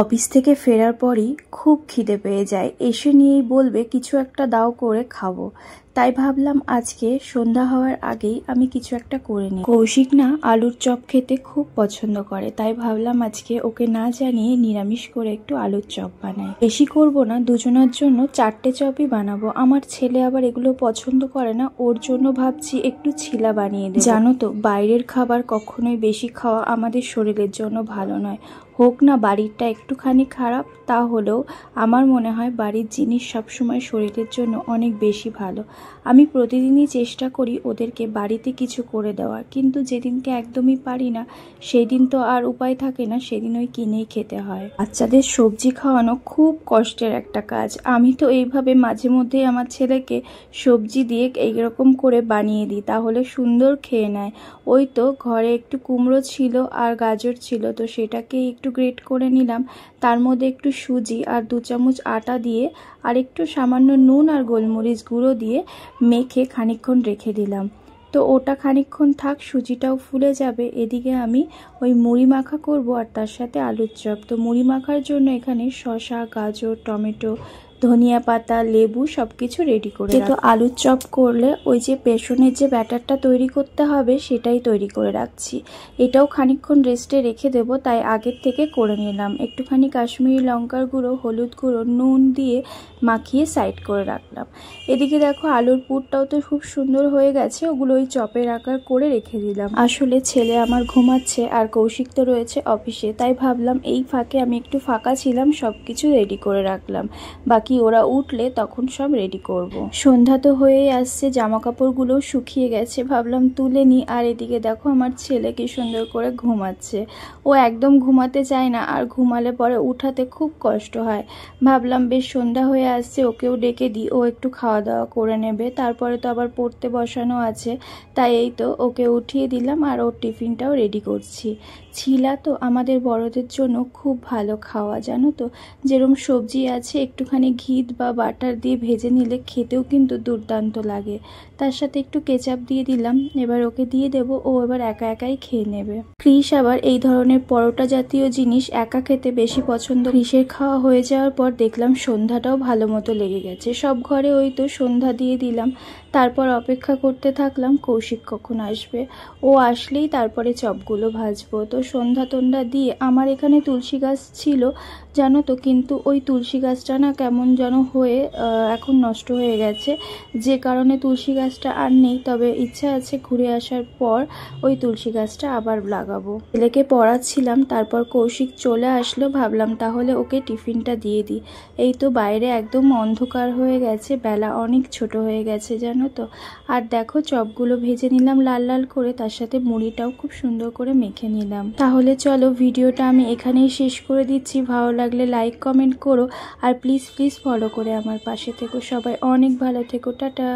Office থেকে ফেরার পরই খুব খিদে পেয়ে যায়, এসে নিয়েই বলবে কিছু একটা দাও করে খাবো। তাই ভাবলাম আজকে সন্ধ্যা হওয়ার আগেই আমি কিছু একটা করে নিই। কৌশিক না আলুর চপ খেতে খুব পছন্দ করে, তাই ভাবলাম আজকে ওকে না জানিয়ে নিরামিষ করে একটু আলুর চপ বানাই। বেশি করব না, দুজনের জন্য 4টে চপই বানাবো। আমার ছেলে আবার এগুলো পছন্দ করে না, ওর জন্য ভাবছি একটু ছিলা বানিয়ে দেব। জানো তো বাইরের খাবার কখনোই বেশি খাওয়া আমাদের শরীরের জন্য ভালো নয়। হোক না বাড়িরটা একটুখানি খারাপ, তাহলেও আমার মনে হয় বাড়ির জিনিস সবসময় শরীরের জন্য অনেক বেশি ভালো। আমি প্রতিদিনই চেষ্টা করি ওদেরকে বাড়িতে কিছু করে দেওয়ার, কিন্তু যেদিনকে একদমই পারি না সেই দিন তো আর উপায় থাকে না, সেদিন ওই কিনেই খেতে হয়। বাচ্চাদের সবজি খাওয়ানো খুব কষ্টের একটা কাজ। আমি তো এইভাবে মাঝে মধ্যেই আমার ছেলেকে সবজি দিয়ে এইরকম করে বানিয়ে দিই, তাহলে সুন্দর খেয়ে নেয়। ওই তো ঘরে একটু কুমড়ো ছিল আর গাজর ছিল, তো সেটাকে একটু গ্রেট করে নিলাম, তার মধ্যে একটু সুজি আর 2 চামচ আটা দিয়ে আর একটু সামান্য নুন আর গোলমরিচ গুঁড়ো দিয়ে মেখে খানিকক্ষণ রেখে দিলাম। তো ওটা খানিকক্ষণ থাক, সুজিটাও ফুলে যাবে। এদিকে আমি ওই মুড়ি মাখা করব আর তার সাথে আলুর চপ। তো মুড়ি মাখার জন্য এখানে শসা, গাজর, টমেটো, ধনিয়া পাতা, লেবু সবকিছু রেডি করে। তো আলুর চপ করলে ওই যে বেসনের যে ব্যাটারটা তৈরি করতে হবে সেটাই তৈরি করে রাখছি। এটাও খানিকক্ষণ রেস্টে রেখে দেব, তাই আগের থেকে করে নিলাম। একটুখানি কাশ্মীরি লঙ্কার গুঁড়ো, হলুদ গুঁড়ো, নুন দিয়ে মাখিয়ে সাইড করে রাখলাম। এদিকে দেখো আলুর পুরটাও তো খুব সুন্দর হয়ে গেছে, ওগুলো ওই চপের আকার করে রেখে দিলাম। আসলে ছেলে আমার ঘুমাচ্ছে আর কৌশিক তো রয়েছে অফিসে, তাই ভাবলাম এই ফাঁকে আমি একটু ফাঁকা ছিলাম, সবকিছু রেডি করে রাখলাম। বাকি ওরা উঠলে তখন সব রেডি করব। সন্ধ্যা তো হয়েই আসছে, জামা কাপড়গুলো শুকিয়ে গেছে, ভাবলাম তুলে নিই। আর এদিকে দেখো আমার ছেলে কি সুন্দর করে ঘুমাচ্ছে। ও একদম ঘুমাতে চায় না, আর ঘুমালে পরে উঠাতে খুব কষ্ট হয়। ভাবলাম বেশ সন্ধ্যা হয়ে আসছে, ওকেও ডেকে দিই, ও একটু খাওয়া দাওয়া করে নেবে, তারপরে তো আবার পড়তে বসানো আছে। তাই এই তো ওকে উঠিয়ে দিলাম আর ওর টিফিনটাও রেডি করছি। ছিলা তো আমাদের বড়দের জন্য খুব ভালো খাওয়া, জানো তো। যেরকম সবজি আছে একটুখানি ঘি বা বাটার দিয়ে ভেজে নিলে খেতেও কিন্তু দুর্দান্ত লাগে। তার সাথে একটু কেচাপ দিয়ে দিলাম, এবার ওকে দিয়ে দেব, ও এবার একা একাই খেয়ে নেবে। ক্রিস আবার এই ধরনের পরোটা জাতীয় জিনিস একা খেতে বেশি পছন্দ। ক্রিসের খাওয়া হয়ে যাওয়ার পর দেখলাম সন্ধ্যাটাও ভালো মতো লেগে গেছে। সব ঘরে ওই তো সন্ধ্যা দিয়ে দিলাম, তারপর অপেক্ষা করতে থাকলাম কৌশিক কখন আসবে। ও আসলেই তারপরে চপগুলো ভাজবো। তো সন্ধ্যা টন্ধ্যা দিয়ে আমার এখানে তুলসী গাছ ছিল জানো তো, কিন্তু ওই তুলসী গাছটা না কেমন যেন হয়ে এখন নষ্ট হয়ে গেছে, যে কারণে তুলসী গাছটা আর নেই। তবে ইচ্ছা আছে ঘুরে আসার পর ওই তুলসী গাছটা আবার লাগাবো। ছেলেকে পড়াচ্ছিলাম, তারপর কৌশিক চলে আসলো, ভাবলাম তাহলে ওকে টিফিনটা দিয়ে দিই। এই তো বাইরে একদম অন্ধকার হয়ে গেছে, বেলা অনেক ছোট হয়ে গেছে জানো তো। আর দেখো চপগুলো ভেজে নিলাম লাল লাল করে, তার সাথে মুড়িটাও খুব সুন্দর করে মেখে নিলাম। তাহলে চলো ভিডিওটা আমি এখানেই শেষ করে দিচ্ছি। ভালো লাগলে লাইক কমেন্ট করো, আর প্লিজ প্লিজ ফলো করে আমার পাশে থেকো। সবাই অনেক ভালো থেকো, টাটা।